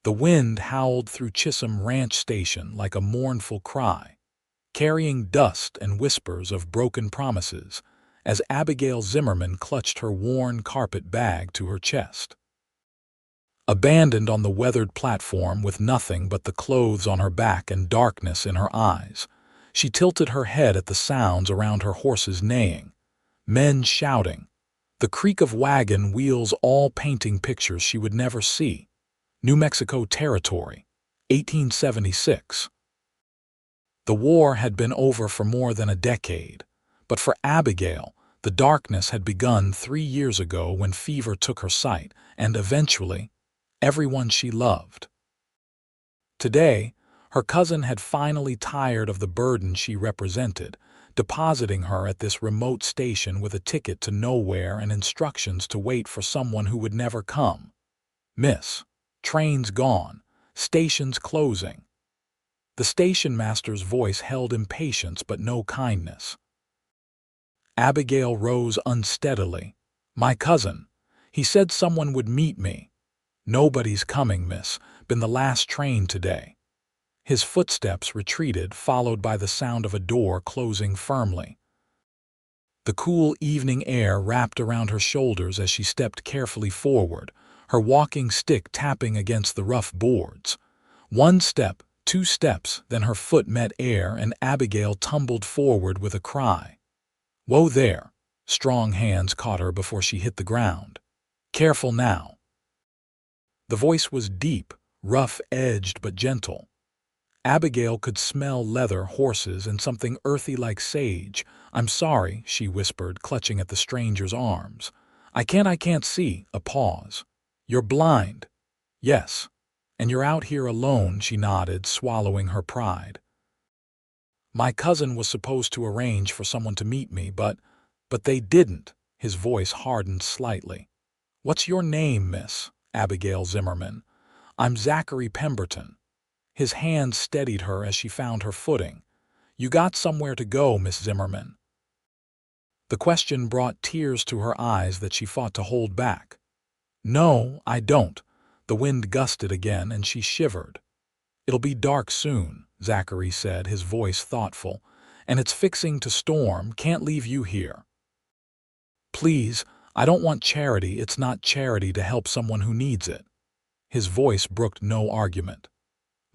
The wind howled through Chisholm Ranch Station like a mournful cry, carrying dust and whispers of broken promises as Abigail Zimmerman clutched her worn carpet bag to her chest. Abandoned on the weathered platform with nothing but the clothes on her back and darkness in her eyes, she tilted her head at the sounds around her horses neighing, men shouting, the creak of wagon wheels all painting pictures she would never see. New Mexico Territory, 1876. The war had been over for more than a decade, but for Abigail, the darkness had begun 3 years ago when fever took her sight and, eventually, everyone she loved. Today, her cousin had finally tired of the burden she represented, depositing her at this remote station with a ticket to nowhere and instructions to wait for someone who would never come. Miss, trains gone, stations closing. The station master's voice held impatience but no kindness. Abigail rose unsteadily. My cousin. He said someone would meet me. Nobody's coming, miss. Been the last train today. His footsteps retreated, followed by the sound of a door closing firmly. The cool evening air wrapped around her shoulders as she stepped carefully forward, her walking stick tapping against the rough boards. 1 step, 2 steps, then her foot met air and Abigail tumbled forward with a cry. Whoa there! Strong hands caught her before she hit the ground. Careful now. The voice was deep, rough-edged but gentle. Abigail could smell leather, horses, and something earthy like sage. I'm sorry, she whispered, clutching at the stranger's arms. I can't see. A pause. You're blind. Yes. And you're out here alone, she nodded, swallowing her pride. My cousin was supposed to arrange for someone to meet me, but they didn't. His voice hardened slightly. What's your name, miss? Abigail Zimmerman. I'm Zachary Pemberton. His hand steadied her as she found her footing. You got somewhere to go, Miss Zimmerman. The question brought tears to her eyes that she fought to hold back. No, I don't. The wind gusted again and she shivered. It'll be dark soon, Zachary said, his voice thoughtful, and it's fixing to storm. Can't leave you here. Please, I don't want charity. It's not charity to help someone who needs it. His voice brooked no argument.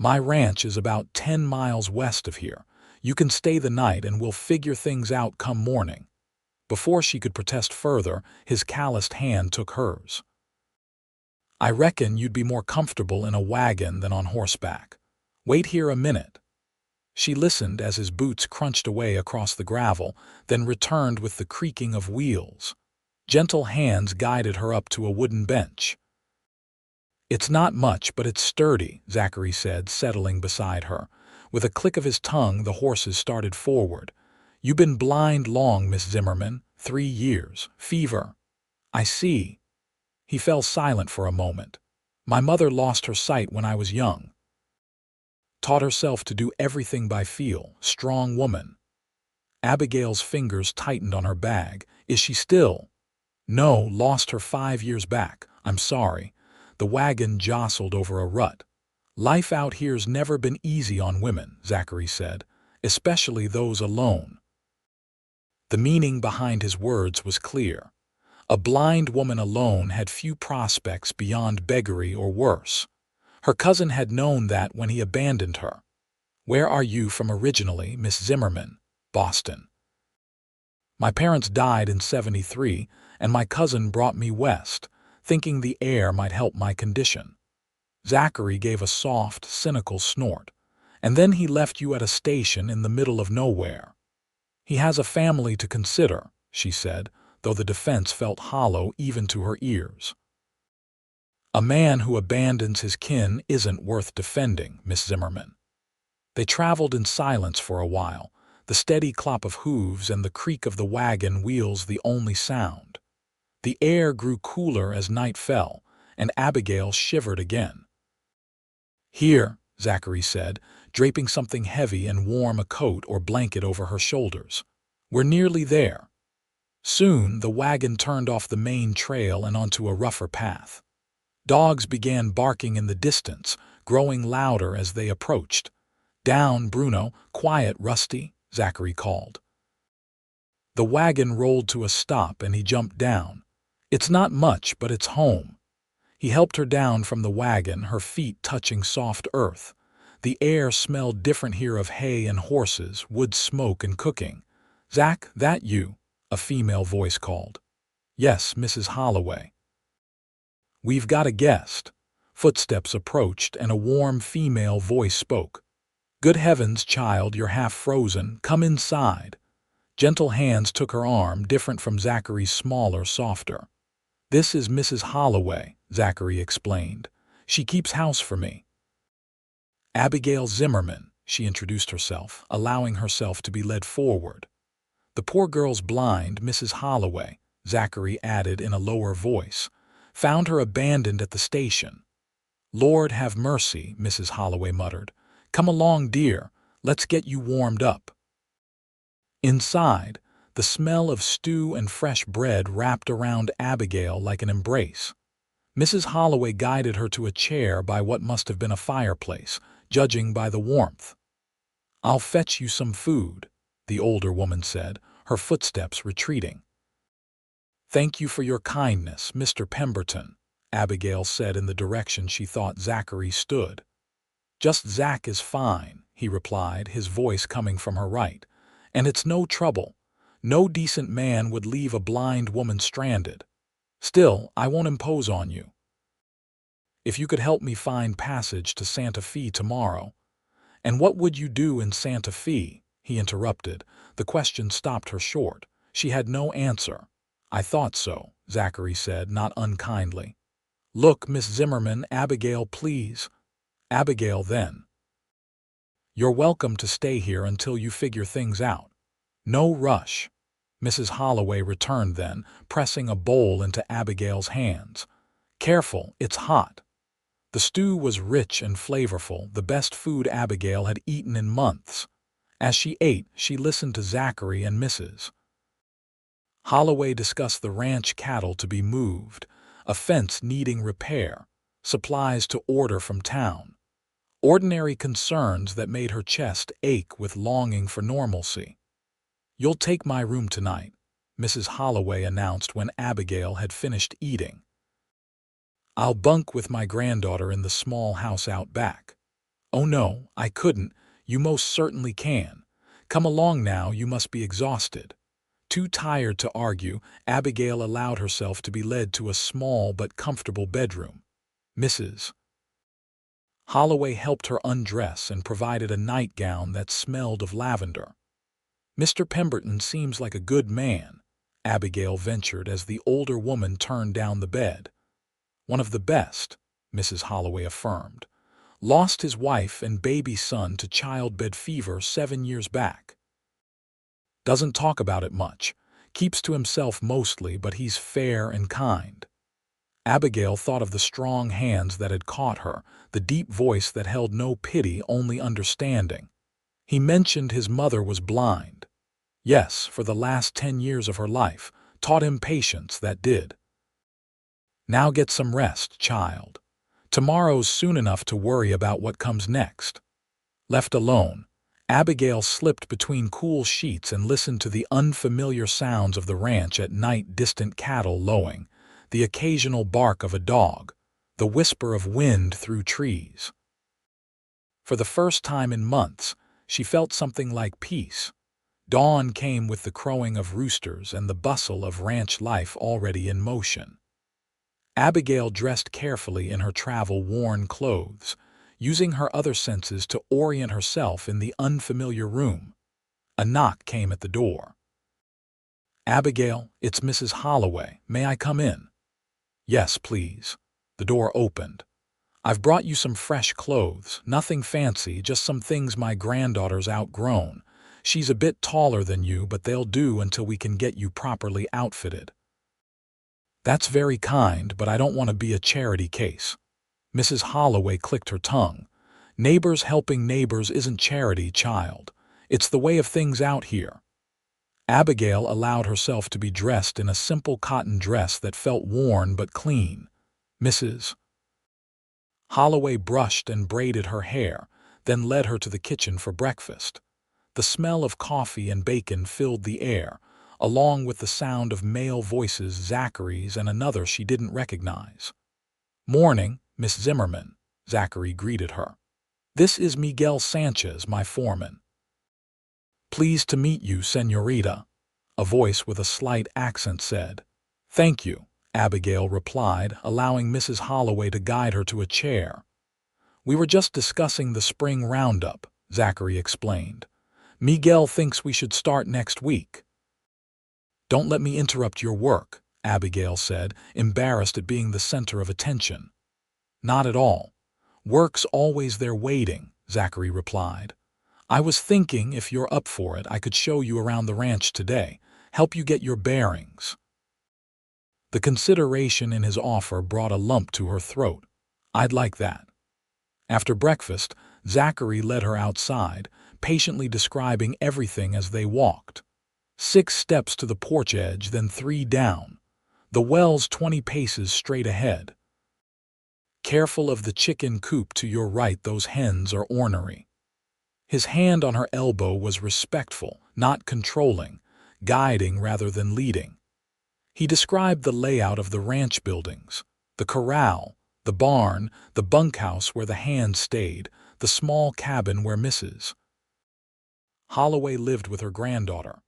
My ranch is about 10 miles west of here. You can stay the night and we'll figure things out come morning. Before she could protest further, his calloused hand took hers. I reckon you'd be more comfortable in a wagon than on horseback. Wait here a minute. She listened as his boots crunched away across the gravel, then returned with the creaking of wheels. Gentle hands guided her up to a wooden bench. It's not much, but it's sturdy, Zachary said, settling beside her. With a click of his tongue, the horses started forward. You've been blind long, Miss Zimmerman. 3 years. Fever. I see. He fell silent for a moment. My mother lost her sight when I was young. Taught herself to do everything by feel. Strong woman. Abigail's fingers tightened on her bag. Is she still? No, lost her 5 years back. I'm sorry. The wagon jostled over a rut. Life out here's never been easy on women, Zachary said, especially those alone. The meaning behind his words was clear. A blind woman alone had few prospects beyond beggary or worse. Her cousin had known that when he abandoned her. Where are you from originally, Miss Zimmerman? Boston. My parents died in '73, and my cousin brought me west, thinking the air might help my condition. Zachary gave a soft, cynical snort. And then he left you at a station in the middle of nowhere. He has a family to consider, she said, though the defense felt hollow even to her ears. A man who abandons his kin isn't worth defending, Miss Zimmerman. They traveled in silence for a while, the steady clop of hooves and the creak of the wagon wheels the only sound. The air grew cooler as night fell, and Abigail shivered again. Here, Zachary said, draping something heavy and warm, a coat or blanket over her shoulders. We're nearly there. Soon the wagon turned off the main trail and onto a rougher path. Dogs began barking in the distance, growing louder as they approached. "Down, Bruno! Quiet, Rusty!" Zachary called. The wagon rolled to a stop and he jumped down. "It's not much, but it's home." He helped her down from the wagon, her feet touching soft earth. The air smelled different here, of hay and horses, wood smoke and cooking. "Zach, that you?" a female voice called. "Yes, Mrs. Holloway." "We've got a guest." Footsteps approached and a warm female voice spoke. "Good heavens, child, you're half frozen. Come inside." Gentle hands took her arm, different from Zachary's, smaller, softer. "This is Mrs. Holloway," Zachary explained. "She keeps house for me." "Abigail Zimmerman," she introduced herself, allowing herself to be led forward. "The poor girl's blind, Mrs. Holloway," Zachary added in a lower voice. "Found her abandoned at the station." "Lord have mercy," Mrs. Holloway muttered. "Come along, dear. Let's get you warmed up." Inside, the smell of stew and fresh bread wrapped around Abigail like an embrace. Mrs. Holloway guided her to a chair by what must have been a fireplace, judging by the warmth. "I'll fetch you some food," the older woman said, her footsteps retreating. "Thank you for your kindness, Mr. Pemberton," Abigail said in the direction she thought Zachary stood. "Just Zach is fine," he replied, his voice coming from her right. "And it's no trouble. No decent man would leave a blind woman stranded. Still, I won't impose on you. If you could help me find passage to Santa Fe tomorrow." "And what would you do in Santa Fe?" he interrupted. The question stopped her short. She had no answer. "I thought so," Zachary said, not unkindly. "Look, Miss Zimmerman, Abigail, please." "Abigail, then." "You're welcome to stay here until you figure things out. No rush." Mrs. Holloway returned then, pressing a bowl into Abigail's hands. "Careful, it's hot." The stew was rich and flavorful, the best food Abigail had eaten in months. As she ate, she listened to Zachary and Mrs. Holloway discuss the ranch cattle to be moved, a fence needing repair, supplies to order from town. Ordinary concerns that made her chest ache with longing for normalcy. "You'll take my room tonight," Mrs. Holloway announced when Abigail had finished eating. "I'll bunk with my granddaughter in the small house out back." "Oh no, I couldn't. You most certainly can. Come along now, you must be exhausted." Too tired to argue, Abigail allowed herself to be led to a small but comfortable bedroom. Mrs. Holloway helped her undress and provided a nightgown that smelled of lavender. "Mr. Pemberton seems like a good man," Abigail ventured as the older woman turned down the bed. "One of the best," Mrs. Holloway affirmed. "Lost his wife and baby son to childbed fever 7 years back. Doesn't talk about it much. Keeps to himself mostly, but he's fair and kind." Abigail thought of the strong hands that had caught her, the deep voice that held no pity, only understanding. He mentioned his mother was blind. Yes, for the last 10 years of her life, taught him patience, that did. "Now get some rest, child. Tomorrow's soon enough to worry about what comes next." Left alone, Abigail slipped between cool sheets and listened to the unfamiliar sounds of the ranch at night, distant cattle lowing, the occasional bark of a dog, the whisper of wind through trees. For the first time in months, she felt something like peace. Dawn came with the crowing of roosters and the bustle of ranch life already in motion. Abigail dressed carefully in her travel-worn clothes, using her other senses to orient herself in the unfamiliar room. A knock came at the door. "Abigail, it's Mrs. Holloway. May I come in?" "Yes, please." The door opened. "I've brought you some fresh clothes, nothing fancy, just some things my granddaughter's outgrown. She's a bit taller than you, but they'll do until we can get you properly outfitted." "That's very kind, but I don't want to be a charity case." Mrs. Holloway clicked her tongue. "Neighbors helping neighbors isn't charity, child. It's the way of things out here." Abigail allowed herself to be dressed in a simple cotton dress that felt worn but clean. "Mrs. Holloway brushed and braided her hair, then led her to the kitchen for breakfast. The smell of coffee and bacon filled the air, along with the sound of male voices, Zachary's and another she didn't recognize. "Morning, Miss Zimmerman," Zachary greeted her. "This is Miguel Sanchez, my foreman." "Pleased to meet you, señorita," a voice with a slight accent said. "Thank you," Abigail replied, allowing Mrs. Holloway to guide her to a chair. "We were just discussing the spring roundup," Zachary explained. "Miguel thinks we should start next week." "Don't let me interrupt your work," Abigail said, embarrassed at being the center of attention. "Not at all. Work's always there waiting," Zachary replied. "I was thinking if you're up for it, I could show you around the ranch today, help you get your bearings." The consideration in his offer brought a lump to her throat. "I'd like that." After breakfast, Zachary led her outside, patiently describing everything as they walked. 6 steps to the porch edge, then 3 down. The well's 20 paces straight ahead. "Careful of the chicken coop to your right, those hens are ornery." His hand on her elbow was respectful, not controlling, guiding rather than leading. He described the layout of the ranch buildings: the corral, the barn, the bunkhouse where the hands stayed, the small cabin where Mrs. Holloway lived with her granddaughter.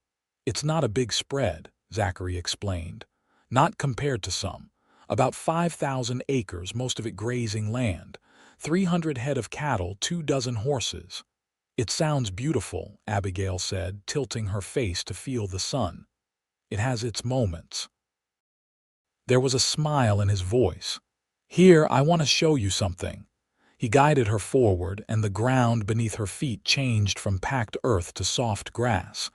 "It's not a big spread," Zachary explained. "Not compared to some. About 5,000 acres, most of it grazing land, 300 head of cattle, 2 dozen horses." "It sounds beautiful," Abigail said, tilting her face to feel the sun. "It has its moments." There was a smile in his voice. "Here, I want to show you something." He guided her forward, and the ground beneath her feet changed from packed earth to soft grass.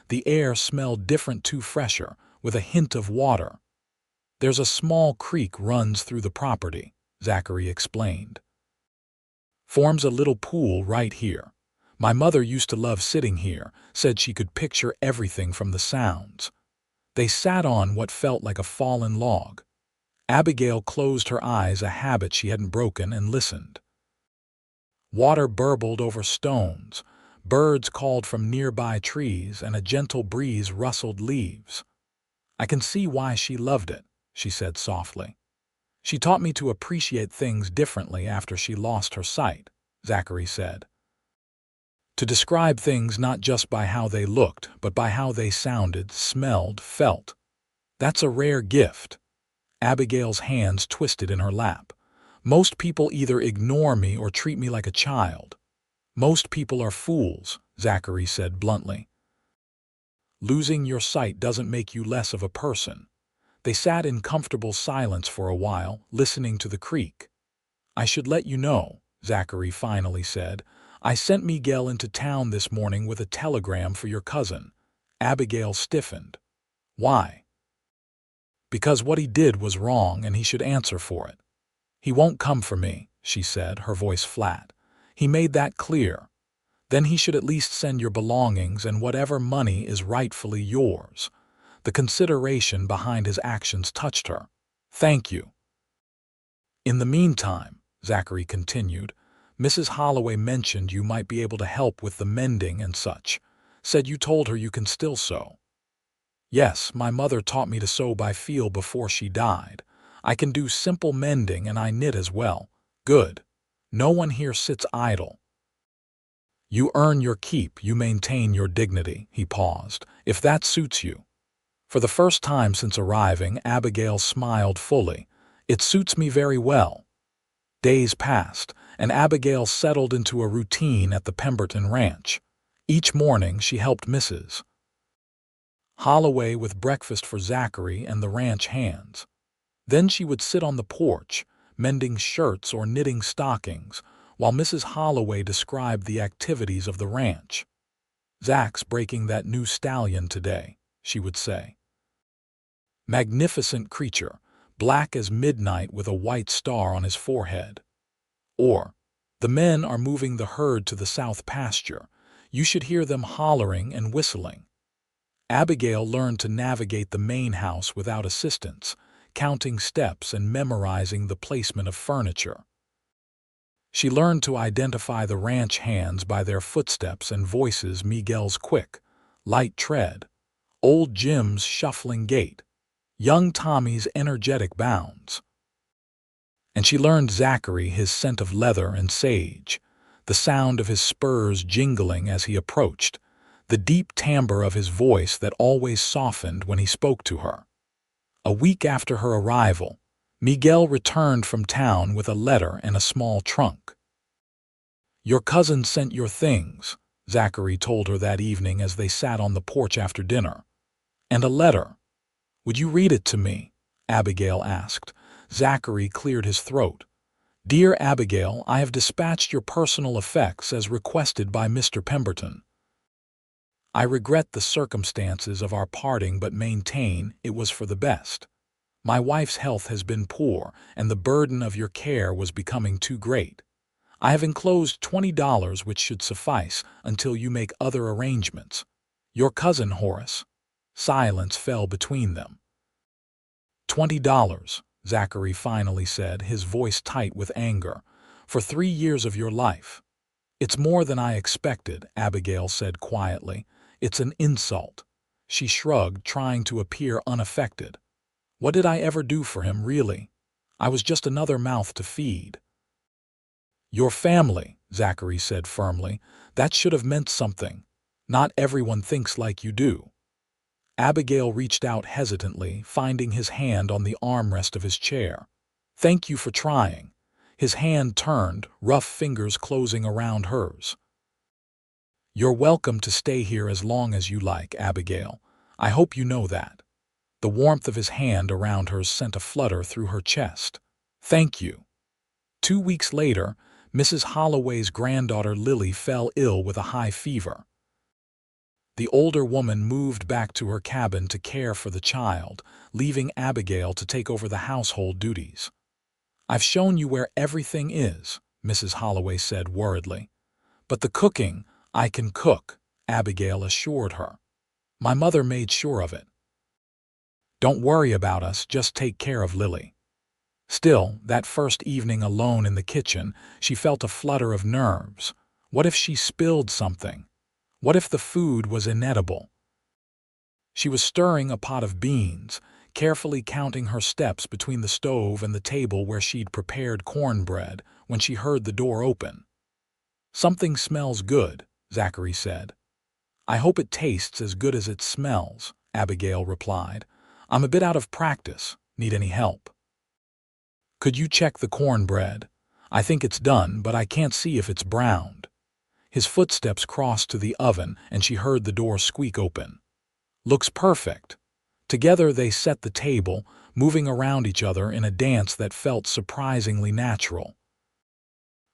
The air smelled different too, fresher, with a hint of water. "There's a small creek runs through the property," Zachary explained. "Forms a little pool right here. My mother used to love sitting here, said she could picture everything from the sounds." They sat on what felt like a fallen log. Abigail closed her eyes, a habit she hadn't broken, and listened. Water burbled over stones, birds called from nearby trees, and a gentle breeze rustled leaves. "I can see why she loved it," she said softly. "She taught me to appreciate things differently after she lost her sight," Zachary said. "To describe things not just by how they looked, but by how they sounded, smelled, felt. That's a rare gift." Abigail's hands twisted in her lap. "Most people either ignore me or treat me like a child." "Most people are fools," Zachary said bluntly. "Losing your sight doesn't make you less of a person." They sat in comfortable silence for a while, listening to the creek. "I should let you know," Zachary finally said. "I sent Miguel into town this morning with a telegram for your cousin." Abigail stiffened. "Why?" "Because what he did was wrong and he should answer for it." "He won't come for me," she said, her voice flat. "He made that clear. Then he should at least send your belongings and whatever money is rightfully yours." The consideration behind his actions touched her. "Thank you." "In the meantime," Zachary continued, "Mrs. Holloway mentioned you might be able to help with the mending and such. Said you told her you can still sew." "Yes, my mother taught me to sew by feel before she died. I can do simple mending and I knit as well." "Good. No one here sits idle." "You earn your keep, you maintain your dignity," he paused, "if that suits you." For the first time since arriving, Abigail smiled fully. "It suits me very well." Days passed, and Abigail settled into a routine at the Pemberton ranch. Each morning she helped Mrs. Holloway with breakfast for Zachary and the ranch hands. Then she would sit on the porch, mending shirts or knitting stockings, while Mrs. Holloway described the activities of the ranch. "Zach's breaking that new stallion today," she would say. "Magnificent creature, black as midnight with a white star on his forehead." Or, "The men are moving the herd to the south pasture. You should hear them hollering and whistling." Abigail learned to navigate the main house without assistance, counting steps and memorizing the placement of furniture. She learned to identify the ranch hands by their footsteps and voices, Miguel's quick, light tread, old Jim's shuffling gait, young Tommy's energetic bounds. And she learned Zachary, his scent of leather and sage, the sound of his spurs jingling as he approached, the deep timbre of his voice that always softened when he spoke to her. A week after her arrival, Miguel returned from town with a letter and a small trunk. "Your cousin sent your things," Zachary told her that evening as they sat on the porch after dinner. "And a letter. Would you read it to me?" Abigail asked. Zachary cleared his throat. "Dear Abigail, I have dispatched your personal effects as requested by Mr. Pemberton. I regret the circumstances of our parting but maintain it was for the best. My wife's health has been poor, and the burden of your care was becoming too great. I have enclosed $20 which should suffice until you make other arrangements. Your cousin Horace." Silence fell between them. $20, Zachary finally said, his voice tight with anger. "For 3 years of your life." "It's more than I expected," Abigail said quietly. "It's an insult." She shrugged, trying to appear unaffected. "What did I ever do for him, really? I was just another mouth to feed." "Your family," Zachary said firmly. "That should have meant something. Not everyone thinks like you do." Abigail reached out hesitantly, finding his hand on the armrest of his chair. "Thank you for trying." His hand turned, rough fingers closing around hers. "You're welcome to stay here as long as you like, Abigail. I hope you know that." The warmth of his hand around hers sent a flutter through her chest. "Thank you." 2 weeks later, Mrs. Holloway's granddaughter Lily fell ill with a high fever. The older woman moved back to her cabin to care for the child, leaving Abigail to take over the household duties. "I've shown you where everything is," Mrs. Holloway said worriedly. "But the cooking, I can cook," Abigail assured her. "My mother made sure of it. Don't worry about us, just take care of Lily." Still, that first evening alone in the kitchen, she felt a flutter of nerves. What if she spilled something? What if the food was inedible? She was stirring a pot of beans, carefully counting her steps between the stove and the table where she'd prepared cornbread, when she heard the door open. "Something smells good," Zachary said. "I hope it tastes as good as it smells," Abigail replied. "I'm a bit out of practice. Need any help?" "Could you check the cornbread? I think it's done, but I can't see if it's browned." His footsteps crossed to the oven, and she heard the door squeak open. "Looks perfect." Together they set the table, moving around each other in a dance that felt surprisingly natural.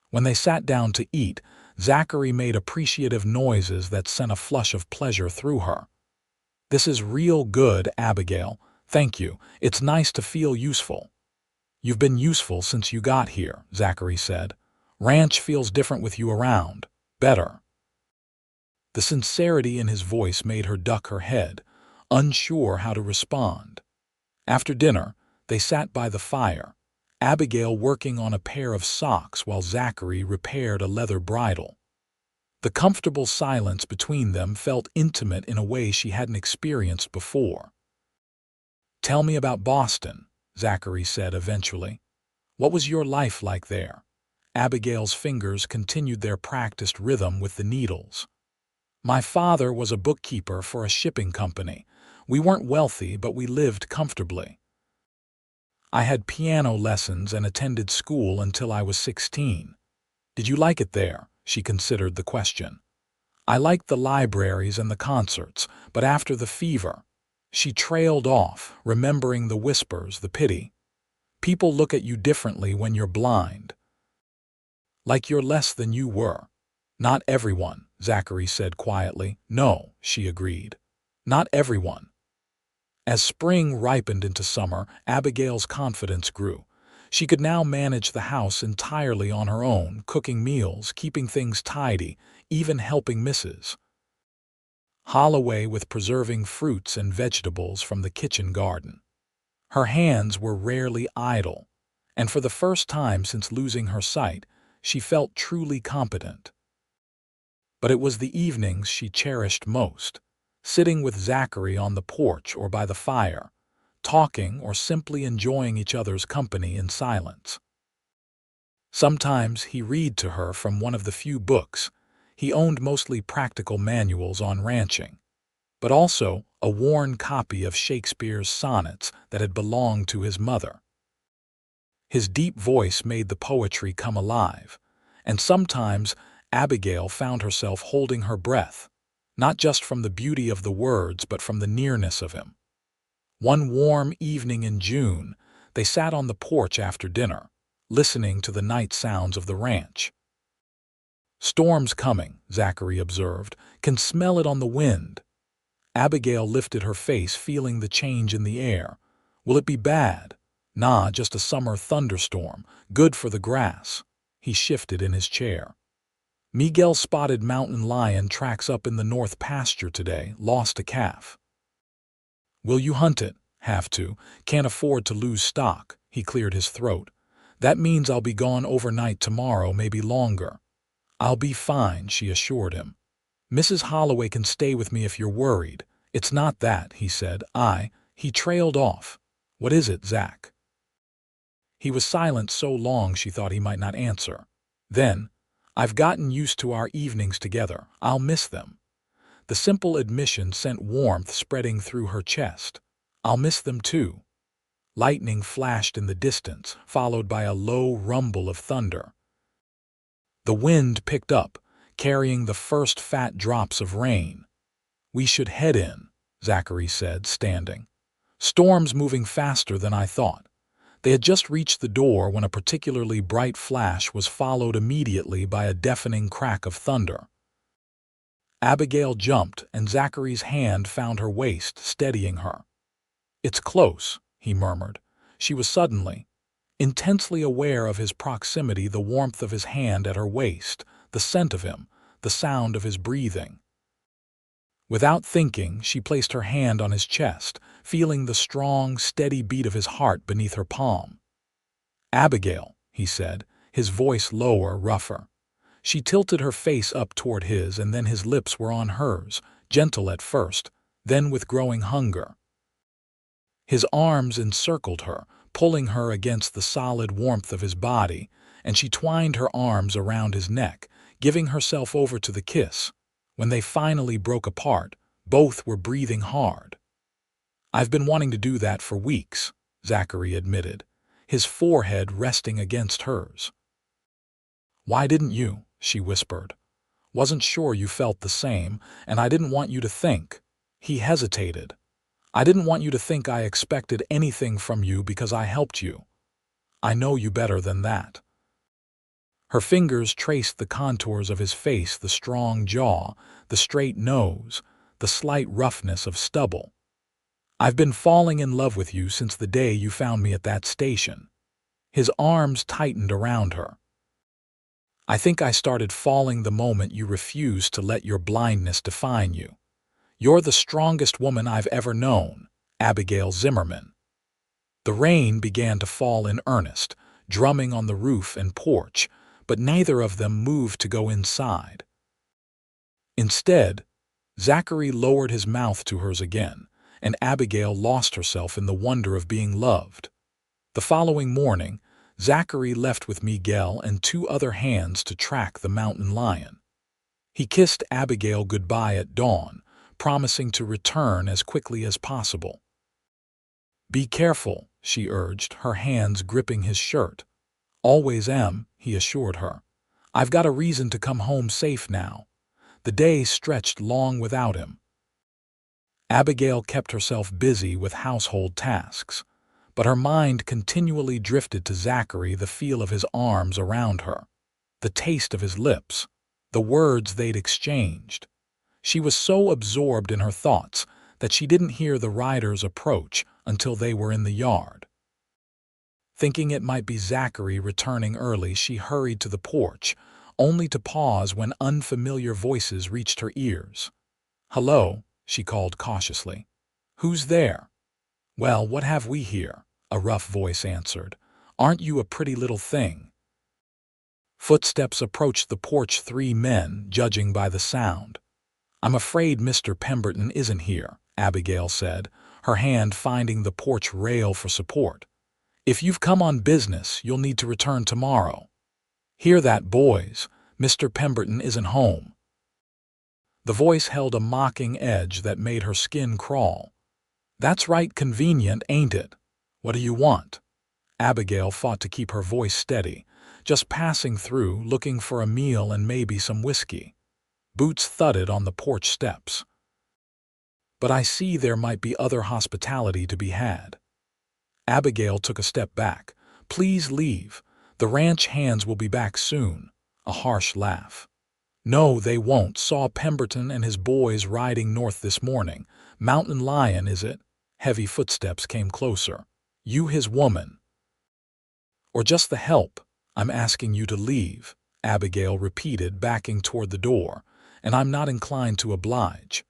When they sat down to eat, Zachary made appreciative noises that sent a flush of pleasure through her. "This is real good, Abigail. Thank you. It's nice to feel useful." "You've been useful since you got here," Zachary said. "Ranch feels different with you around. Better." The sincerity in his voice made her duck her head, unsure how to respond. After dinner, they sat by the fire, Abigail working on a pair of socks while Zachary repaired a leather bridle. The comfortable silence between them felt intimate in a way she hadn't experienced before. "Tell me about Boston," Zachary said eventually. "What was your life like there?" Abigail's fingers continued their practiced rhythm with the needles. "My father was a bookkeeper for a shipping company. We weren't wealthy, but we lived comfortably. I had piano lessons and attended school until I was 16. Did you like it there?" She considered the question. "I liked the libraries and the concerts, but after the fever..." She trailed off, remembering the whispers, the pity. "People look at you differently when you're blind. Like you're less than you were." "Not everyone," Zachary said quietly. "No," she agreed. "Not everyone." As spring ripened into summer, Abigail's confidence grew. She could now manage the house entirely on her own, cooking meals, keeping things tidy, even helping Mrs. Holloway with preserving fruits and vegetables from the kitchen garden. Her hands were rarely idle, and for the first time since losing her sight, she felt truly competent. But it was the evenings she cherished most, sitting with Zachary on the porch or by the fire, talking or simply enjoying each other's company in silence. Sometimes he'd read to her from one of the few books. He owned mostly practical manuals on ranching, but also a worn copy of Shakespeare's sonnets that had belonged to his mother. His deep voice made the poetry come alive, and sometimes Abigail found herself holding her breath, not just from the beauty of the words but from the nearness of him. One warm evening in June, they sat on the porch after dinner, listening to the night sounds of the ranch. "Storm's coming," Zachary observed. "Can smell it on the wind." Abigail lifted her face, feeling the change in the air. "Will it be bad?" "Nah, just a summer thunderstorm. Good for the grass." He shifted in his chair. "Miguel spotted mountain lion tracks up in the north pasture today. Lost a calf." "Will you hunt it?" "Have to. Can't afford to lose stock." He cleared his throat. "That means I'll be gone overnight tomorrow, maybe longer." "I'll be fine," she assured him. "Mrs. Holloway can stay with me if you're worried." "It's not that," he said. He trailed off. "What is it, Zach?" He was silent so long she thought he might not answer. Then, "I've gotten used to our evenings together. I'll miss them." The simple admission sent warmth spreading through her chest. "I'll miss them too." Lightning flashed in the distance, followed by a low rumble of thunder. The wind picked up, carrying the first fat drops of rain. "We should head in," Zachary said, standing. "Storm's moving faster than I thought." They had just reached the door when a particularly bright flash was followed immediately by a deafening crack of thunder. Abigail jumped, and Zachary's hand found her waist, steadying her. "It's close," he murmured. She was suddenly, intensely aware of his proximity, the warmth of his hand at her waist, the scent of him, the sound of his breathing. Without thinking, she placed her hand on his chest, feeling the strong, steady beat of his heart beneath her palm. "Abigail," he said, his voice lower, rougher. She tilted her face up toward his, and then his lips were on hers, gentle at first, then with growing hunger. His arms encircled her, pulling her against the solid warmth of his body, and she twined her arms around his neck, giving herself over to the kiss. When they finally broke apart, both were breathing hard. "I've been wanting to do that for weeks," Zachary admitted, his forehead resting against hers. "Why didn't you?" she whispered. "Wasn't sure you felt the same, and I didn't want you to think." He hesitated. "I didn't want you to think I expected anything from you because I helped you. I know you better than that." Her fingers traced the contours of his face, the strong jaw, the straight nose, the slight roughness of stubble. "I've been falling in love with you since the day you found me at that station." His arms tightened around her. "I think I started falling the moment you refused to let your blindness define you. You're the strongest woman I've ever known." Abigail Zimmerman. The rain began to fall in earnest, drumming on the roof and porch, but neither of them moved to go inside. Instead, Zachary lowered his mouth to hers again, and Abigail lost herself in the wonder of being loved. The following morning, Zachary left with Miguel and 2 other hands to track the mountain lion. He kissed Abigail goodbye at dawn, promising to return as quickly as possible. "Be careful," she urged, her hands gripping his shirt. "Always am," he assured her. "I've got a reason to come home safe now." The day stretched long without him. Abigail kept herself busy with household tasks, but her mind continually drifted to Zachary, the feel of his arms around her, the taste of his lips, the words they'd exchanged. She was so absorbed in her thoughts that she didn't hear the riders approach until they were in the yard. Thinking it might be Zachary returning early, she hurried to the porch, only to pause when unfamiliar voices reached her ears. "Hello," she called cautiously. "Who's there?" "Well, what have we here?" a rough voice answered. "Aren't you a pretty little thing?" Footsteps approached the porch, 3 men, judging by the sound. "I'm afraid Mr. Pemberton isn't here," Abigail said, her hand finding the porch rail for support. "If you've come on business, you'll need to return tomorrow." "Hear that, boys? Mr. Pemberton isn't home." The voice held a mocking edge that made her skin crawl. "That's right convenient, ain't it? What do you want?" Abigail fought to keep her voice steady, just passing through, looking for a meal and maybe some whiskey. Boots thudded on the porch steps. "But I see there might be other hospitality to be had." Abigail took a step back. "Please leave. The ranch hands will be back soon." A harsh laugh. "No, they won't. Saw Pemberton and his boys riding north this morning. Mountain lion, is it?" Heavy footsteps came closer. "You his woman?" "Or just the help? I'm asking you to leave," Abigail repeated, backing toward the door, "and I'm not inclined to oblige."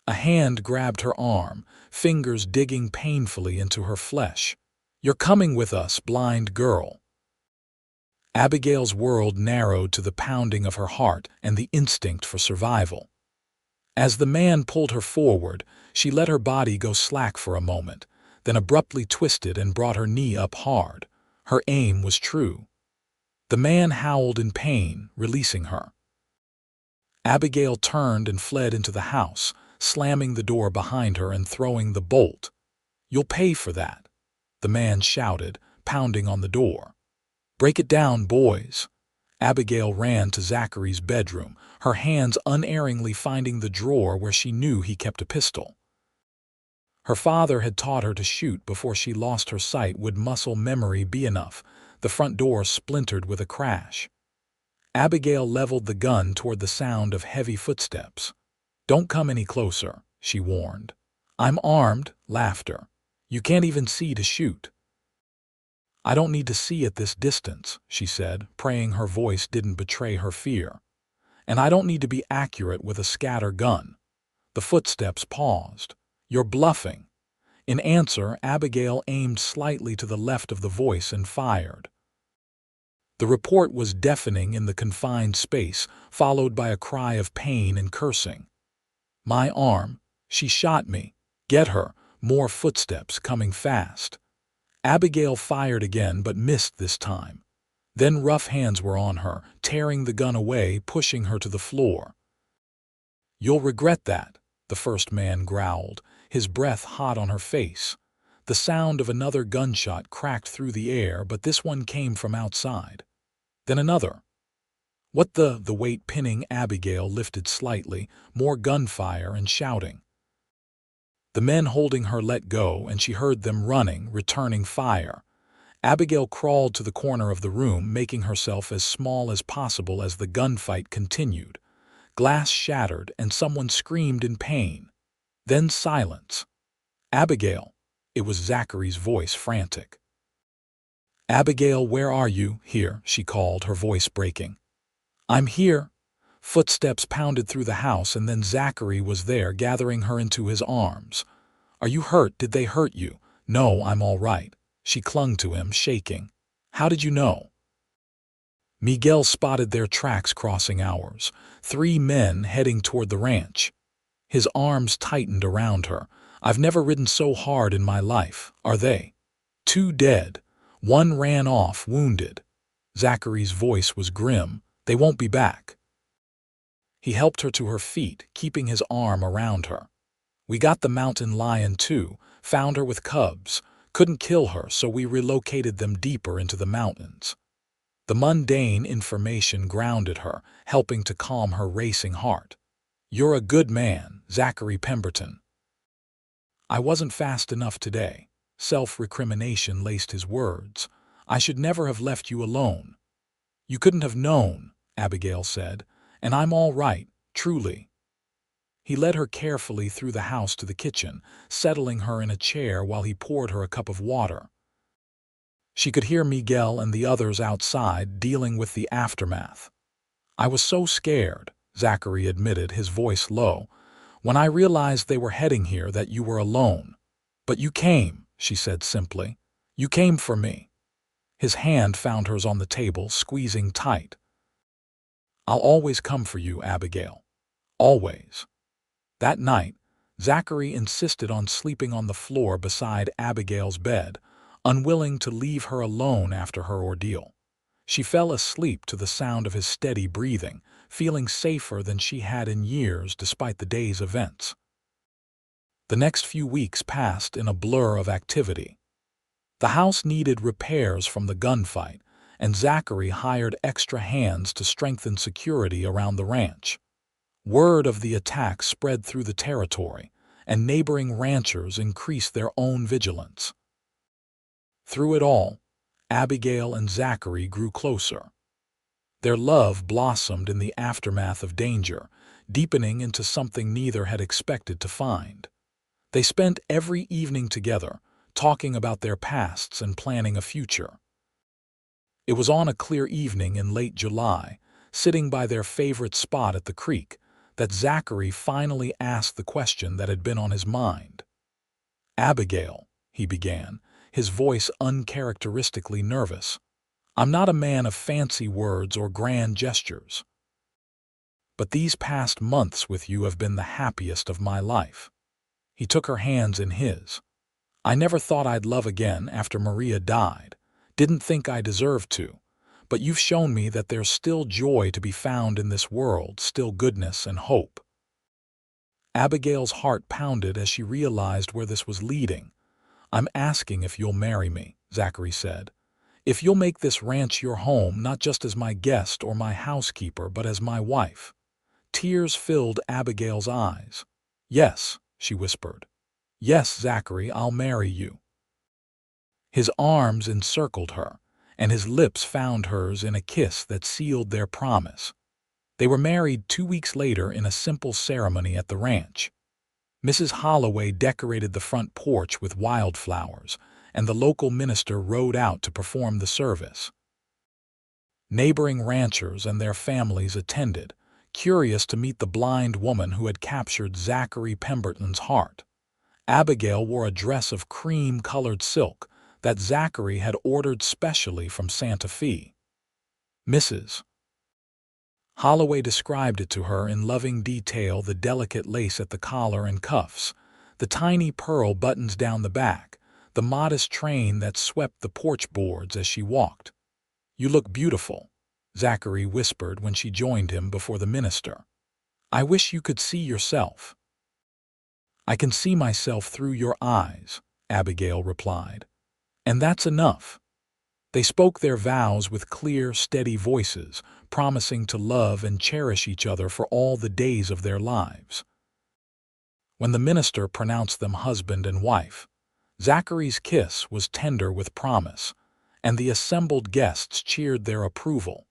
A hand grabbed her arm, fingers digging painfully into her flesh. "You're coming with us, blind girl." Abigail's world narrowed to the pounding of her heart and the instinct for survival. As the man pulled her forward, she let her body go slack for a moment, then abruptly twisted and brought her knee up hard. Her aim was true. The man howled in pain, releasing her. Abigail turned and fled into the house, slamming the door behind her and throwing the bolt. "You'll pay for that," the man shouted, pounding on the door. "Break it down, boys." Abigail ran to Zachary's bedroom, her hands unerringly finding the drawer where she knew he kept a pistol. Her father had taught her to shoot before she lost her sight. Would muscle memory be enough? The front door splintered with a crash. Abigail leveled the gun toward the sound of heavy footsteps. "Don't come any closer," she warned. "I'm armed." Laughter. "You can't even see to shoot." "I don't need to see at this distance," she said, praying her voice didn't betray her fear. "And I don't need to be accurate with a scatter gun." The footsteps paused. "You're bluffing." In answer, Abigail aimed slightly to the left of the voice and fired. The report was deafening in the confined space, followed by a cry of pain and cursing. "My arm! She shot me! Get her!" More footsteps coming fast. Abigail fired again but missed this time. Then rough hands were on her, tearing the gun away, pushing her to the floor. "You'll regret that," the first man growled, his breath hot on her face. The sound of another gunshot cracked through the air, but this one came from outside. Then another. "What the?" The weight pinning Abigail lifted slightly, more gunfire and shouting. The men holding her let go, and she heard them running, returning fire. Abigail crawled to the corner of the room, making herself as small as possible as the gunfight continued. Glass shattered, and someone screamed in pain. Then silence. "Abigail!" It was Zachary's voice, frantic. "Abigail, where are you?" "Here," she called, her voice breaking. "I'm here." Footsteps pounded through the house, and then Zachary was there, gathering her into his arms. "Are you hurt? Did they hurt you?" "No, I'm all right." She clung to him, shaking. "How did you know?" "Miguel spotted their tracks crossing ours. 3 men heading toward the ranch." His arms tightened around her. "I've never ridden so hard in my life." "Are they?" "2 dead. 1 ran off, wounded." Zachary's voice was grim. "They won't be back." He helped her to her feet, keeping his arm around her. "We got the mountain lion too, found her with cubs. Couldn't kill her, so we relocated them deeper into the mountains." The mundane information grounded her, helping to calm her racing heart. "You're a good man, Zachary Pemberton." "I wasn't fast enough today." Self-recrimination laced his words. "I should never have left you alone." "You couldn't have known," Abigail said, "and I'm all right, truly." He led her carefully through the house to the kitchen, settling her in a chair while he poured her a cup of water. She could hear Miguel and the others outside dealing with the aftermath. "I was so scared," Zachary admitted, his voice low, "when I realized they were heading here, that you were alone." "But you came," she said simply. "You came for me." His hand found hers on the table, squeezing tight. I'll always come for you, Abigail. Always." That night, Zachary insisted on sleeping on the floor beside Abigail's bed, unwilling to leave her alone after her ordeal. She fell asleep to the sound of his steady breathing, feeling safer than she had in years despite the day's events. The next few weeks passed in a blur of activity. The house needed repairs from the gunfight, and Zachary hired extra hands to strengthen security around the ranch. Word of the attack spread through the territory, and neighboring ranchers increased their own vigilance. Through it all, Abigail and Zachary grew closer. Their love blossomed in the aftermath of danger, deepening into something neither had expected to find. They spent every evening together, talking about their pasts and planning a future. It was on a clear evening in late July, sitting by their favorite spot at the creek, that Zachary finally asked the question that had been on his mind. "Abigail," he began, his voice uncharacteristically nervous, "I'm not a man of fancy words or grand gestures. But these past months with you have been the happiest of my life." He took her hands in his. "I never thought I'd love again after Maria died. Didn't think I deserved to. But you've shown me that there's still joy to be found in this world, still goodness and hope." Abigail's heart pounded as she realized where this was leading. "I'm asking if you'll marry me," Zachary said. "If you'll make this ranch your home, not just as my guest or my housekeeper, but as my wife." Tears filled Abigail's eyes. "Yes," she whispered. "Yes, Zachary, I'll marry you." His arms encircled her, and his lips found hers in a kiss that sealed their promise. They were married 2 weeks later in a simple ceremony at the ranch. Mrs. Holloway decorated the front porch with wildflowers, and the local minister rode out to perform the service. Neighboring ranchers and their families attended, curious to meet the blind woman who had captured Zachary Pemberton's heart. Abigail wore a dress of cream-colored silk that Zachary had ordered specially from Santa Fe. Mrs. Holloway described it to her in loving detail: the delicate lace at the collar and cuffs, the tiny pearl buttons down the back, the modest train that swept the porch boards as she walked. "You look beautiful," Zachary whispered when she joined him before the minister. "I wish you could see yourself." "I can see myself through your eyes," Abigail replied. "And that's enough." They spoke their vows with clear, steady voices, promising to love and cherish each other for all the days of their lives. When the minister pronounced them husband and wife, Zachary's kiss was tender with promise, and the assembled guests cheered their approval.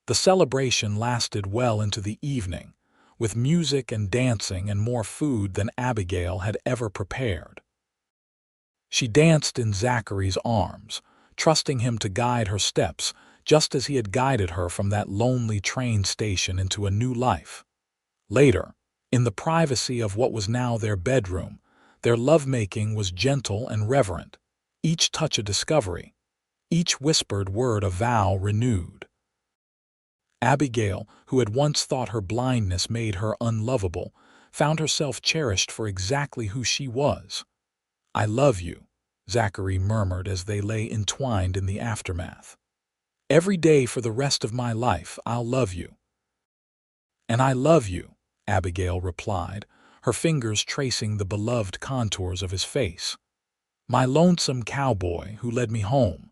The celebration lasted well into the evening, with music and dancing and more food than Abigail had ever prepared. She danced in Zachary's arms, trusting him to guide her steps, just as he had guided her from that lonely train station into a new life. Later, in the privacy of what was now their bedroom, their lovemaking was gentle and reverent, each touch a discovery, each whispered word a vow renewed. Abigail, who had once thought her blindness made her unlovable, found herself cherished for exactly who she was. "I love you," Zachary murmured as they lay entwined in the aftermath. "Every day for the rest of my life, I'll love you." "And I love you," Abigail replied, her fingers tracing the beloved contours of his face. "My lonesome cowboy who led me home."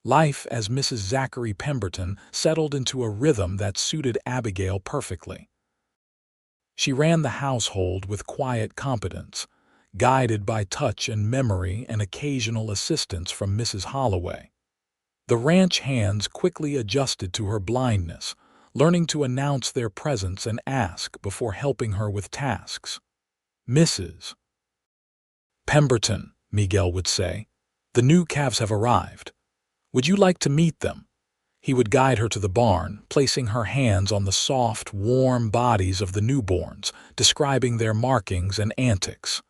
Life as Mrs. Zachary Pemberton settled into a rhythm that suited Abigail perfectly. She ran the household with quiet competence, guided by touch and memory and occasional assistance from Mrs. Holloway. The ranch hands quickly adjusted to her blindness, learning to announce their presence and ask before helping her with tasks. "Mrs. Pemberton," Miguel would say, "the new calves have arrived. Would you like to meet them?" He would guide her to the barn, placing her hands on the soft, warm bodies of the newborns, describing their markings and antics.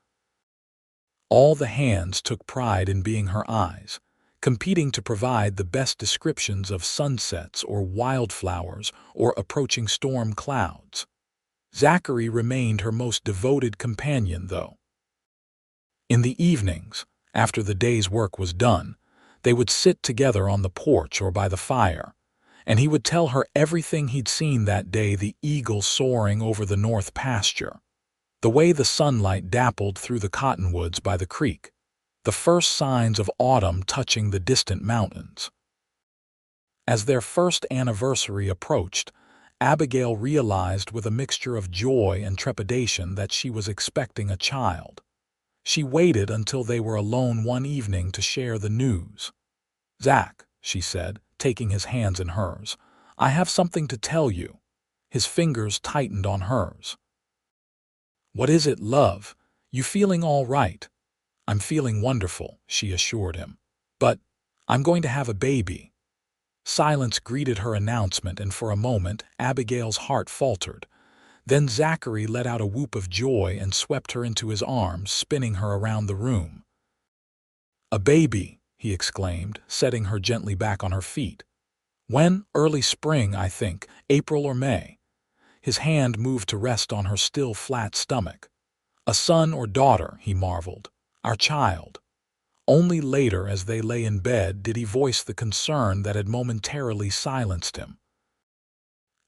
All the hands took pride in being her eyes, competing to provide the best descriptions of sunsets or wildflowers or approaching storm clouds. Zachary remained her most devoted companion, though. In the evenings, after the day's work was done, they would sit together on the porch or by the fire, and he would tell her everything he'd seen that day: the eagle soaring over the north pasture, the way the sunlight dappled through the cottonwoods by the creek, the first signs of autumn touching the distant mountains. As their first anniversary approached, Abigail realized with a mixture of joy and trepidation that she was expecting a child. She waited until they were alone one evening to share the news. "Zach," she said, taking his hands in hers, "I have something to tell you." His fingers tightened on hers. "What is it, love? You feeling all right?" "I'm feeling wonderful," she assured him. "But I'm going to have a baby." Silence greeted her announcement, and for a moment Abigail's heart faltered. Then Zachary let out a whoop of joy and swept her into his arms, spinning her around the room. "A baby!" he exclaimed, setting her gently back on her feet. "When? Early spring, I think, April or May." His hand moved to rest on her still flat stomach. "A son or daughter?" he marveled. "Our child." Only later, as they lay in bed, did he voice the concern that had momentarily silenced him.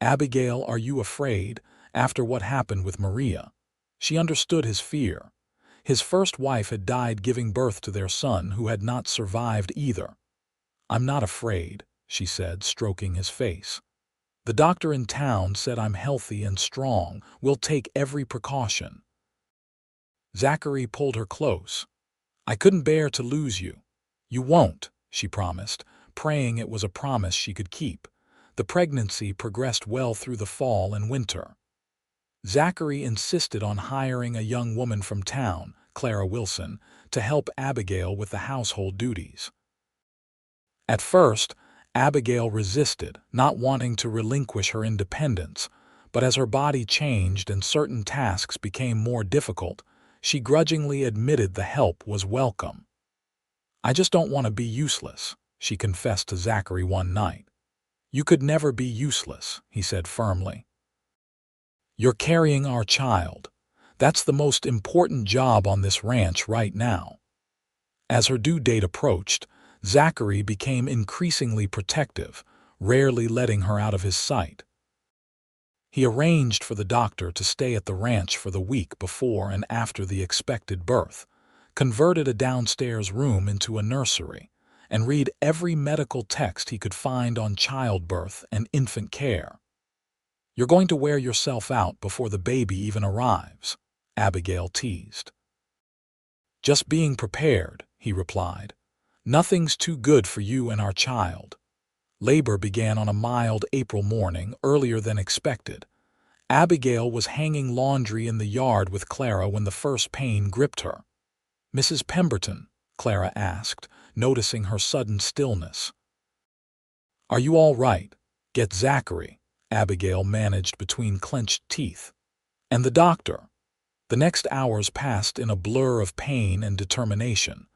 "Abigail, are you afraid, after what happened with Maria?" She understood his fear. His first wife had died giving birth to their son, who had not survived either. "I'm not afraid," she said, stroking his face. "The doctor in town said I'm healthy and strong. We'll take every precaution." Zachary pulled her close. "I couldn't bear to lose you." "You won't," she promised, praying it was a promise she could keep. The pregnancy progressed well through the fall and winter. Zachary insisted on hiring a young woman from town, Clara Wilson, to help Abigail with the household duties. At first, Abigail resisted, not wanting to relinquish her independence, but as her body changed and certain tasks became more difficult, she grudgingly admitted the help was welcome. "I just don't want to be useless," she confessed to Zachary one night. "You could never be useless," he said firmly. "You're carrying our child. That's the most important job on this ranch right now." As her due date approached, Zachary became increasingly protective, rarely letting her out of his sight. He arranged for the doctor to stay at the ranch for the week before and after the expected birth, converted a downstairs room into a nursery, and read every medical text he could find on childbirth and infant care. "You're going to wear yourself out before the baby even arrives," Abigail teased. "Just being prepared," he replied. "Nothing's too good for you and our child." Labor began on a mild April morning, earlier than expected. Abigail was hanging laundry in the yard with Clara when the first pain gripped her. "Mrs. Pemberton?" Clara asked, noticing her sudden stillness. "Are you all right? Get Zachary," Abigail managed between clenched teeth. "And the doctor." The next hours passed in a blur of pain and determination.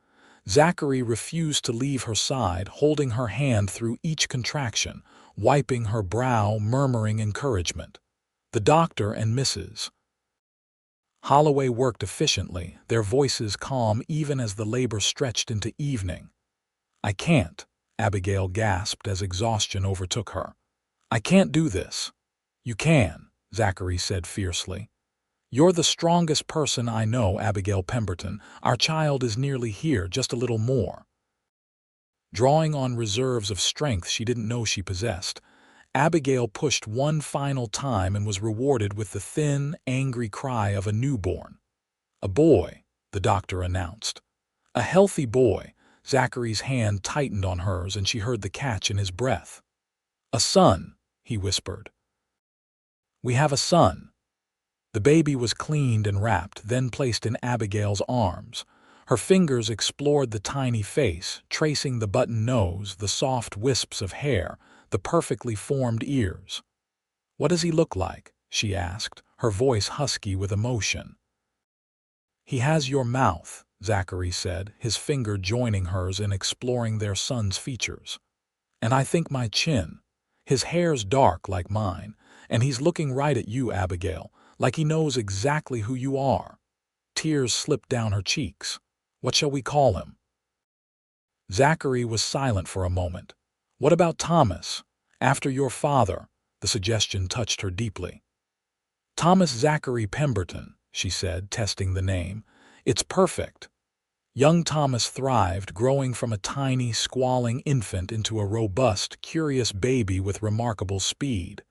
Zachary refused to leave her side, holding her hand through each contraction, wiping her brow, murmuring encouragement. The doctor and Mrs. Holloway worked efficiently, their voices calm even as the labor stretched into evening. "I can't," Abigail gasped as exhaustion overtook her. "I can't do this." "You can," Zachary said fiercely. "You're the strongest person I know, Abigail Pemberton. Our child is nearly here, just a little more." Drawing on reserves of strength she didn't know she possessed, Abigail pushed one final time and was rewarded with the thin, angry cry of a newborn. "A boy," the doctor announced. "A healthy boy." Zachary's hand tightened on hers and she heard the catch in his breath. "A son," he whispered. "We have a son." The baby was cleaned and wrapped, then placed in Abigail's arms. Her fingers explored the tiny face, tracing the button nose, the soft wisps of hair, the perfectly formed ears. "What does he look like?" she asked, her voice husky with emotion. "He has your mouth," Zachary said, his finger joining hers in exploring their son's features. "And I think my chin. His hair's dark like mine, and he's looking right at you, Abigail, like he knows exactly who you are." Tears slipped down her cheeks. "What shall we call him?" Zachary was silent for a moment. "What about Thomas? After your father?" The suggestion touched her deeply. "Thomas Zachary Pemberton," she said, testing the name. "It's perfect." Young Thomas thrived, growing from a tiny, squalling infant into a robust, curious baby with remarkable speed.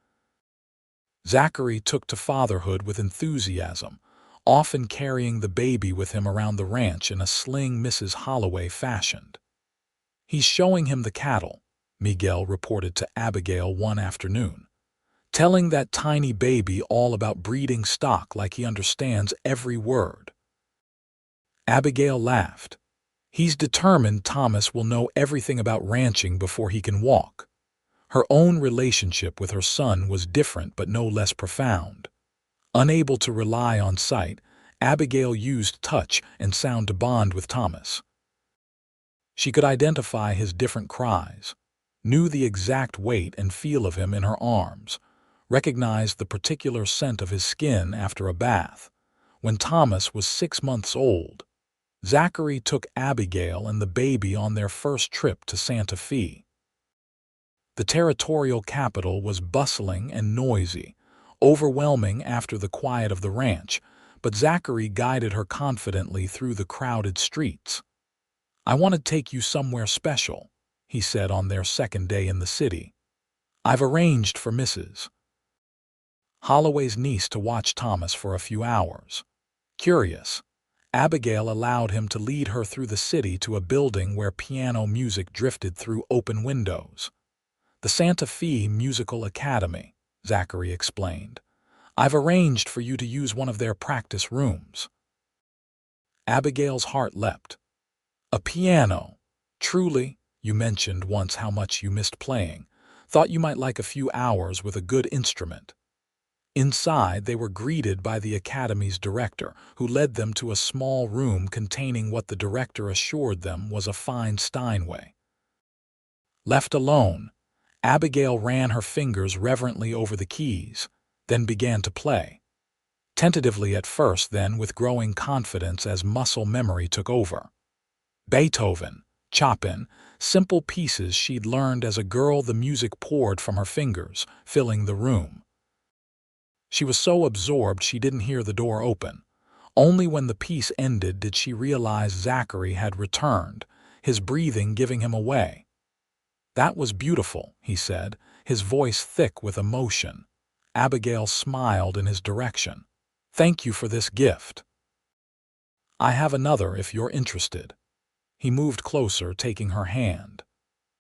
Zachary took to fatherhood with enthusiasm, often carrying the baby with him around the ranch in a sling Mrs. Holloway fashioned. "He's showing him the cattle," Miguel reported to Abigail one afternoon, "telling that tiny baby all about breeding stock like he understands every word." Abigail laughed. "He's determined Thomas will know everything about ranching before he can walk." Her own relationship with her son was different but no less profound. Unable to rely on sight, Abigail used touch and sound to bond with Thomas. She could identify his different cries, knew the exact weight and feel of him in her arms, recognized the particular scent of his skin after a bath. When Thomas was 6 months old, Zachary took Abigail and the baby on their first trip to Santa Fe. The territorial capital was bustling and noisy, overwhelming after the quiet of the ranch, but Zachary guided her confidently through the crowded streets. "I want to take you somewhere special," he said on their second day in the city. "I've arranged for Mrs. Holloway's niece to watch Thomas for a few hours." Curious, Abigail allowed him to lead her through the city to a building where piano music drifted through open windows. "The Santa Fe Musical Academy," Zachary explained. "I've arranged for you to use one of their practice rooms." Abigail's heart leapt. "A piano? Truly? You mentioned once how much you missed playing. Thought you might like a few hours with a good instrument." Inside, they were greeted by the academy's director, who led them to a small room containing what the director assured them was a fine Steinway. Left alone, Abigail ran her fingers reverently over the keys, then began to play. Tentatively at first, then with growing confidence as muscle memory took over. Beethoven, Chopin, simple pieces she'd learned as a girl. The music poured from her fingers, filling the room. She was so absorbed she didn't hear the door open. Only when the piece ended did she realize Zachary had returned, his breathing giving him away. "That was beautiful," he said, his voice thick with emotion. Abigail smiled in his direction. "Thank you for this gift. I have another if you're interested." He moved closer, taking her hand.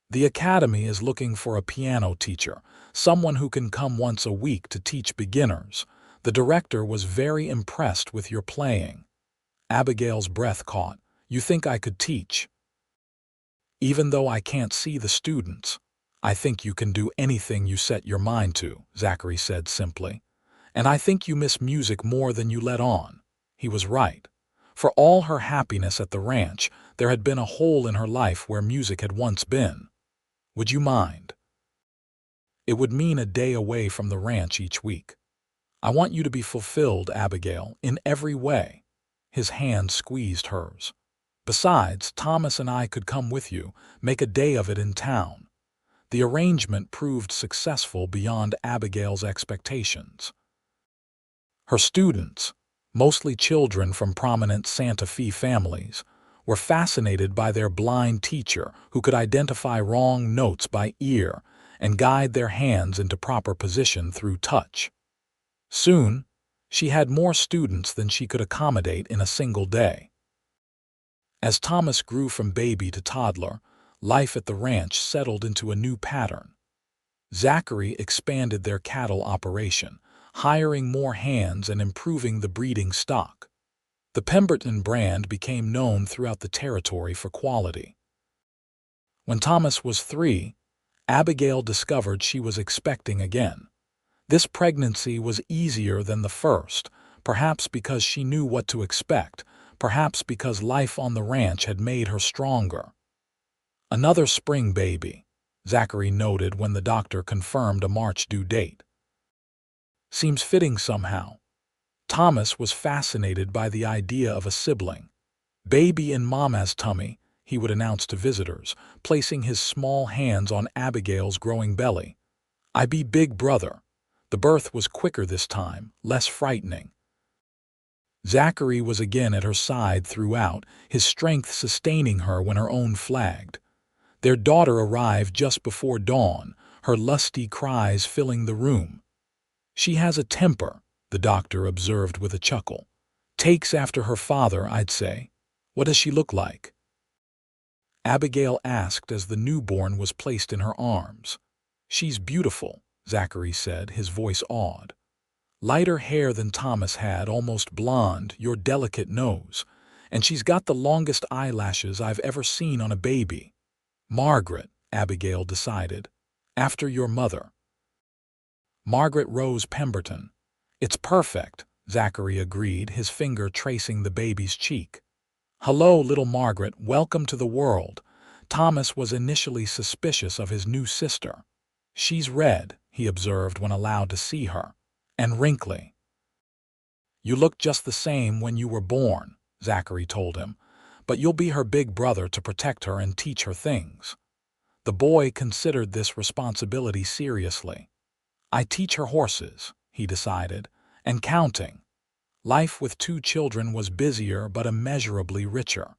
"The academy is looking for a piano teacher, someone who can come once a week to teach beginners. The director was very impressed with your playing." Abigail's breath caught. "You think I could teach?" "Even though I can't see the students, I think you can do anything you set your mind to," Zachary said simply. "And I think you miss music more than you let on." He was right. For all her happiness at the ranch, there had been a hole in her life where music had once been. "Would you mind?" "It would mean a day away from the ranch each week. I want you to be fulfilled, Abigail, in every way." His hand squeezed hers. "Besides, Thomas and I could come with you, make a day of it in town." The arrangement proved successful beyond Abigail's expectations. Her students, mostly children from prominent Santa Fe families, were fascinated by their blind teacher who could identify wrong notes by ear and guide their hands into proper position through touch. Soon, she had more students than she could accommodate in a single day. As Thomas grew from baby to toddler, life at the ranch settled into a new pattern. Zachary expanded their cattle operation, hiring more hands and improving the breeding stock. The Pemberton brand became known throughout the territory for quality. When Thomas was 3, Abigail discovered she was expecting again. This pregnancy was easier than the first, perhaps because she knew what to expect, perhaps because life on the ranch had made her stronger. "Another spring baby," Zachary noted when the doctor confirmed a March due date. "Seems fitting somehow." Thomas was fascinated by the idea of a sibling. "Baby in Mama's tummy," he would announce to visitors, placing his small hands on Abigail's growing belly. "I be big brother." The birth was quicker this time, less frightening. Zachary was again at her side throughout, his strength sustaining her when her own flagged. Their daughter arrived just before dawn, her lusty cries filling the room. "She has a temper," the doctor observed with a chuckle. "Takes after her father, I'd say. What does she look like?" Abigail asked as the newborn was placed in her arms. "She's beautiful," Zachary said, his voice awed. "Lighter hair than Thomas had, almost blonde, your delicate nose. And she's got the longest eyelashes I've ever seen on a baby." "Margaret," Abigail decided. "After your mother." "Margaret Rose Pemberton." "It's perfect," Zachary agreed, his finger tracing the baby's cheek. "Hello, little Margaret, welcome to the world." Thomas was initially suspicious of his new sister. "She's red," he observed when allowed to see her, "and wrinkly." "You look just the same when you were born," Zachary told him, "but you'll be her big brother to protect her and teach her things." The boy considered this responsibility seriously. "I teach her horses," he decided, "and counting." Life with 2 children was busier but immeasurably richer.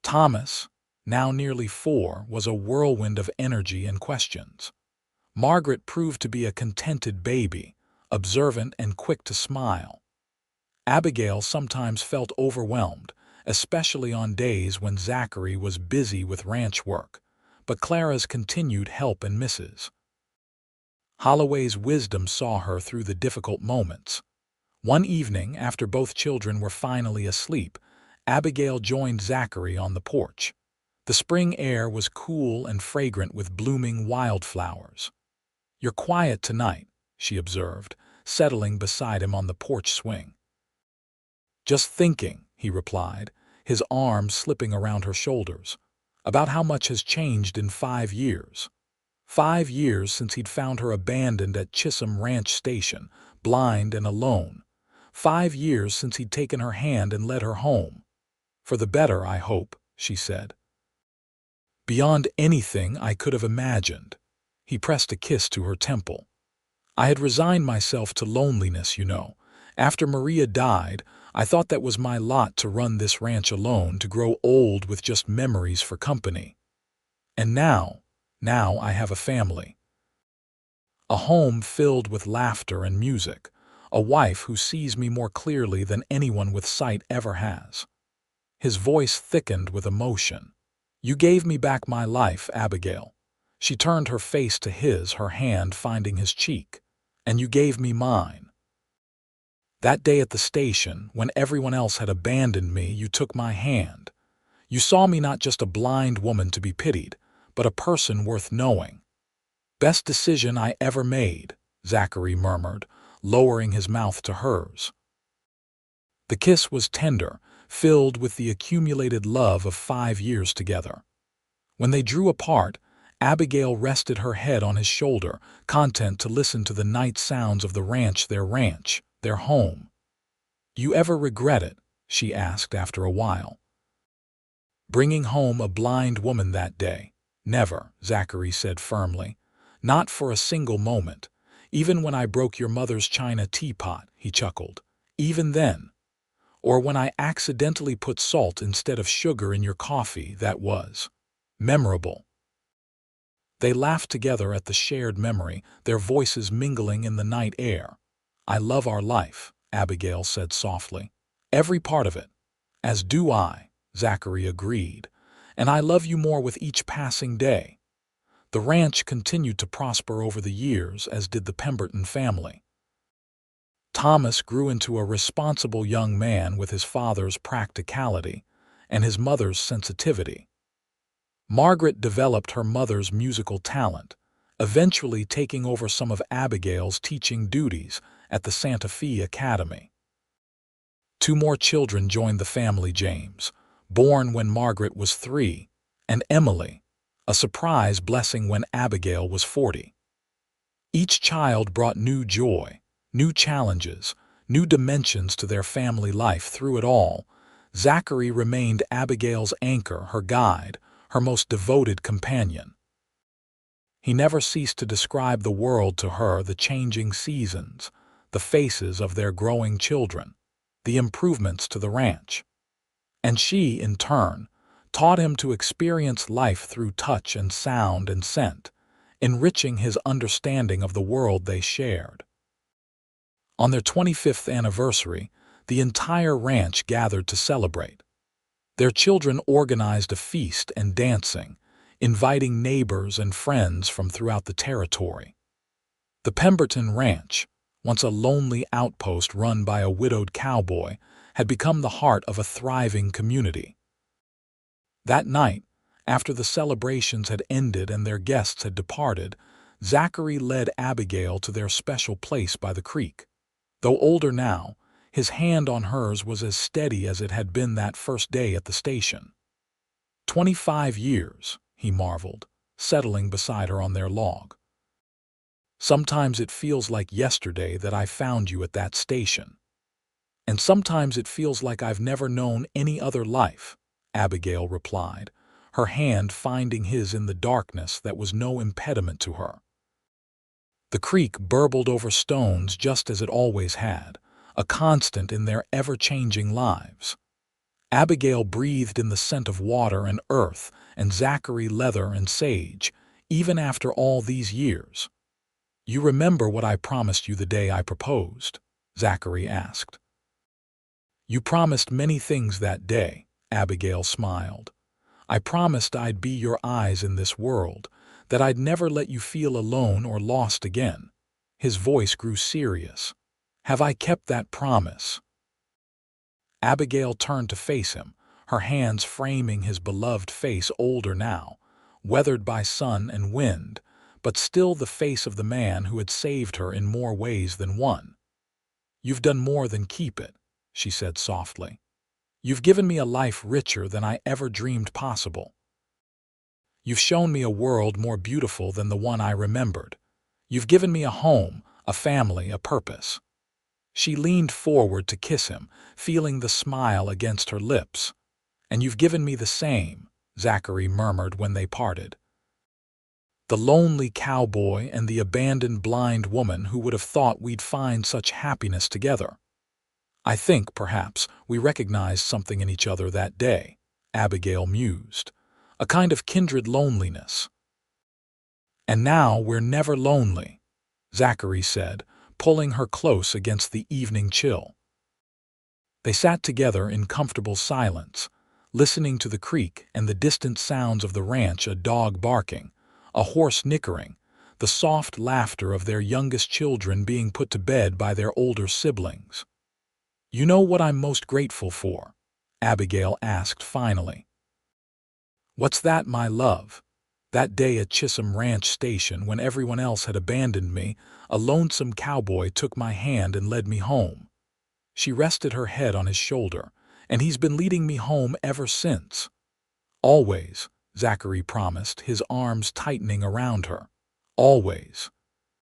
Thomas, now nearly 4, was a whirlwind of energy and questions. Margaret proved to be a contented baby, observant and quick to smile. Abigail sometimes felt overwhelmed, especially on days when Zachary was busy with ranch work, but Clara's continued help and misses. Holloway's wisdom saw her through the difficult moments. One evening, after both children were finally asleep, Abigail joined Zachary on the porch. The spring air was cool and fragrant with blooming wildflowers. "You're quiet tonight," she observed, settling beside him on the porch swing. "Just thinking," he replied, his arms slipping around her shoulders, "about how much has changed in 5 years. 5 years since he'd found her abandoned at Chisholm Ranch Station, blind and alone. 5 years since he'd taken her hand and led her home. For the better, I hope," she said. "Beyond anything I could have imagined." He pressed a kiss to her temple. "I had resigned myself to loneliness, you know. After Maria died, I thought that was my lot to run this ranch alone, to grow old with just memories for company. And now I have a family. A home filled with laughter and music, a wife who sees me more clearly than anyone with sight ever has." His voice thickened with emotion. "You gave me back my life, Abigail." She turned her face to his, her hand finding his cheek. "And you gave me mine. That day at the station, when everyone else had abandoned me, you took my hand. You saw me not just a blind woman to be pitied, but a person worth knowing." "Best decision I ever made," Zachary murmured, lowering his mouth to hers. The kiss was tender, filled with the accumulated love of 5 years together. When they drew apart, Abigail rested her head on his shoulder, content to listen to the night sounds of the ranch, their home. "You ever regret it?" she asked after a while. "Bringing home a blind woman that day?" "Never," Zachary said firmly. "Not for a single moment. Even when I broke your mother's china teapot," he chuckled. "Even then. Or when I accidentally put salt instead of sugar in your coffee, that was memorable." They laughed together at the shared memory, their voices mingling in the night air. "I love our life," Abigail said softly. "Every part of it." "As do I," Zachary agreed. "And I love you more with each passing day." The ranch continued to prosper over the years, as did the Pemberton family. Thomas grew into a responsible young man with his father's practicality and his mother's sensitivity. Margaret developed her mother's musical talent, eventually taking over some of Abigail's teaching duties at the Santa Fe Academy. Two more children joined the family: James, born when Margaret was 3, and Emily, a surprise blessing when Abigail was 40. Each child brought new joy, new challenges, new dimensions to their family life. Through it all, Zachary remained Abigail's anchor, her guide, her most devoted companion. He never ceased to describe the world to her: the changing seasons, the faces of their growing children, the improvements to the ranch. And she, in turn, taught him to experience life through touch and sound and scent, enriching his understanding of the world they shared. On their 25th anniversary, the entire ranch gathered to celebrate. Their children organized a feast and dancing, inviting neighbors and friends from throughout the territory. The Pemberton Ranch, once a lonely outpost run by a widowed cowboy, had become the heart of a thriving community. That night, after the celebrations had ended and their guests had departed, Zachary led Abigail to their special place by the creek. Though older now, his hand on hers was as steady as it had been that first day at the station. 25 years, he marveled, settling beside her on their log. Sometimes it feels like yesterday that I found you at that station. And sometimes it feels like I've never known any other life, Abigail replied, her hand finding his in the darkness that was no impediment to her. The creek burbled over stones just as it always had, a constant in their ever-changing lives. Abigail breathed in the scent of water and earth, and Zachary leather and sage, even after all these years. "You remember what I promised you the day I proposed?" Zachary asked. "You promised many things that day," Abigail smiled. "I promised I'd be your eyes in this world, that I'd never let you feel alone or lost again." His voice grew serious. "Have I kept that promise?" Abigail turned to face him, her hands framing his beloved face, older now, weathered by sun and wind, but still the face of the man who had saved her in more ways than one. "You've done more than keep it," she said softly. "You've given me a life richer than I ever dreamed possible. You've shown me a world more beautiful than the one I remembered. You've given me a home, a family, a purpose." She leaned forward to kiss him, feeling the smile against her lips. "And you've given me the same," Zachary murmured when they parted. The lonely cowboy and the abandoned blind woman who would have thought we'd find such happiness together. "I think, perhaps, we recognized something in each other that day," Abigail mused. "A kind of kindred loneliness." "And now we're never lonely," Zachary said, pulling her close against the evening chill. They sat together in comfortable silence, listening to the creek and the distant sounds of the ranch: a dog barking, a horse nickering, the soft laughter of their youngest children being put to bed by their older siblings. "You know what I'm most grateful for?" Abigail asked finally. "What's that, my love?" "That day at Chisholm Ranch Station, when everyone else had abandoned me, a lonesome cowboy took my hand and led me home." She rested her head on his shoulder, "and he's been leading me home ever since." "Always," Zachary promised, his arms tightening around her. "Always."